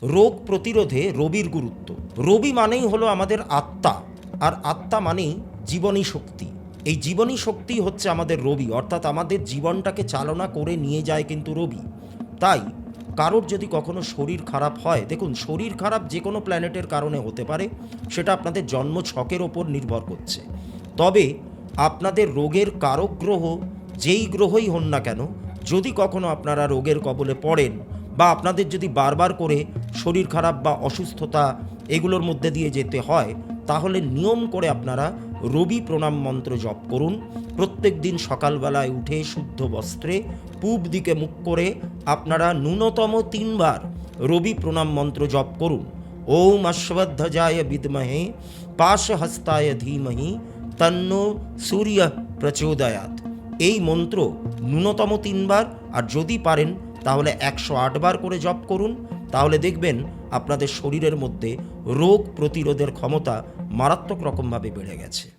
রোগ প্রতিরোধে রবির গুরুত্ব। রবি মানেই হলো আমাদের আত্মা, আর আত্মা মানেই জীবনী শক্তি। এই জীবনী শক্তি হচ্ছে আমাদের রবি, অর্থাৎ আমাদের জীবনটাকে চালনা করে নিয়ে যায় কিন্তু রবি। তাই কারোর যদি কখনো শরীর খারাপ হয়, দেখুন শরীর খারাপ যে কোনো প্ল্যানেটের কারণে হতে পারে, সেটা আপনাদের জন্ম ছকের ওপর নির্ভর করছে। তবে আপনাদের রোগের কারক গ্রহ যেই গ্রহই হন না কেন, যদি কখনো আপনারা রোগের কবলে পড়েন বা আপনাদের যদি বারবার করে শরীর খারাপ বা অসুস্থতা এগুলোর মধ্যে দিয়ে যেতে হয়, তাহলে নিয়ম করে আপনারা রবি প্রণাম মন্ত্র জপ করুন। প্রত্যেক দিন সকালবেলায় উঠে শুদ্ধ বস্ত্রে পূব দিকে মুখ করে আপনারা ন্যূনতম 3 বার রবি প্রণাম মন্ত্র জপ করুন। ওম অশ্বধ্বজায় বিদ্মহে পাশহস্তায় ধীমহি তন্নো সূর্য প্রচোদয়াৎ। এই মন্ত্র ন্যূনতম 3 বার, আর যদি পারেন তাহলে 108 বার করে জপ করুন। তাহলে দেখবেন আপনাদের শরীরের মধ্যে রোগ প্রতিরোধের ক্ষমতা মারাত্মক রকমভাবে বেড়ে গেছে।